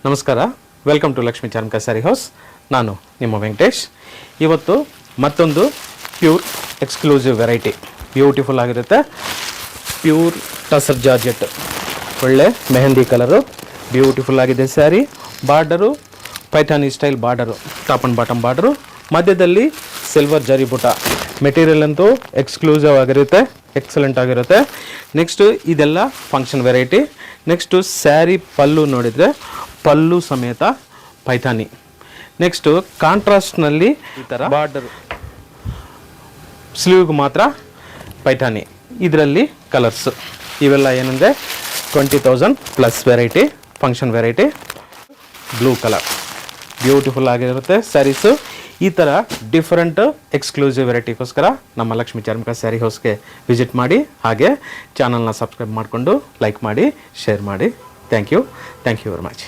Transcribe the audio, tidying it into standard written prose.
ನಮಸ್ಕಾರ, welcome to Lakshmi Charmika sari house. ನಾನು ನಿಮ್ಮ ವೆಂಕಟೇಶ್. ಇವತ್ತು ಮತ್ತೊಂದು ಪ್ಯೂರ್ ಎಕ್ಸ್ಕ್ಲೂಸಿವ್ ವೆರೈಟಿ, ಬ್ಯೂಟಿಫುಲ್ ಆಗಿರುತ್ತೆ. ಪ್ಯೂರ್ ಟಸರ್ ಜಾರ್ಜೆಟ್, ಒಳ್ಳೆ ಮೆಹಂದಿ ಕಲರು, ಬ್ಯೂಟಿಫುಲ್ ಆಗಿದೆ sari. Border Paithani style border, top and bottom border, ಮಧ್ಯದಲ್ಲಿ ಸಿಲ್ವರ್ ಜರಿ ಬುಟ. ಮೆಟೀರಿಯಲ್ ಅಂತೂ ಎಕ್ಸ್ಕ್ಲೂಸಿವ್ ಆಗಿರುತ್ತೆ, ಎಕ್ಸಲೆಂಟ್ ಆಗಿರುತ್ತೆ. ನೆಕ್ಸ್ಟು ಇದೆಲ್ಲ function variety. Next sari pallu ನೋಡಿದರೆ ಪಲ್ಲು ಸಮೇತ ಪೈಥಾನಿ. ನೆಕ್ಸ್ಟು ಕಾಂಟ್ರಾಸ್ಟ್ನಲ್ಲಿ ಈ ಥರ ಬಾರ್ಡರ್, ಸ್ಲೀವ್ಗೆ ಮಾತ್ರ ಪೈಥಾನಿ. ಇದರಲ್ಲಿ ಕಲರ್ಸು ಇವೆಲ್ಲ ಏನಂದರೆ 20,000 plus variety, function variety. Blue colour beautiful ಆಗಿರುತ್ತೆ ಸ್ಯಾರೀಸು. ಈ ಥರ ಡಿಫ್ರೆಂಟ್ ಎಕ್ಸ್ಕ್ಲೂಸಿವ್ ವೆರೈಟಿಗೋಸ್ಕರ ನಮ್ಮ ಲಕ್ಷ್ಮೀ ಚಾರ್ಮಿಕ ಸ್ಯಾರಿ ಹೌಸ್ಗೆ ವಿಸಿಟ್ ಮಾಡಿ. ಹಾಗೆ ಚಾನಲ್ನ ಸಬ್ಸ್ಕ್ರೈಬ್ ಮಾಡಿಕೊಂಡು ಲೈಕ್ ಮಾಡಿ, ಶೇರ್ ಮಾಡಿ. Thank you very much.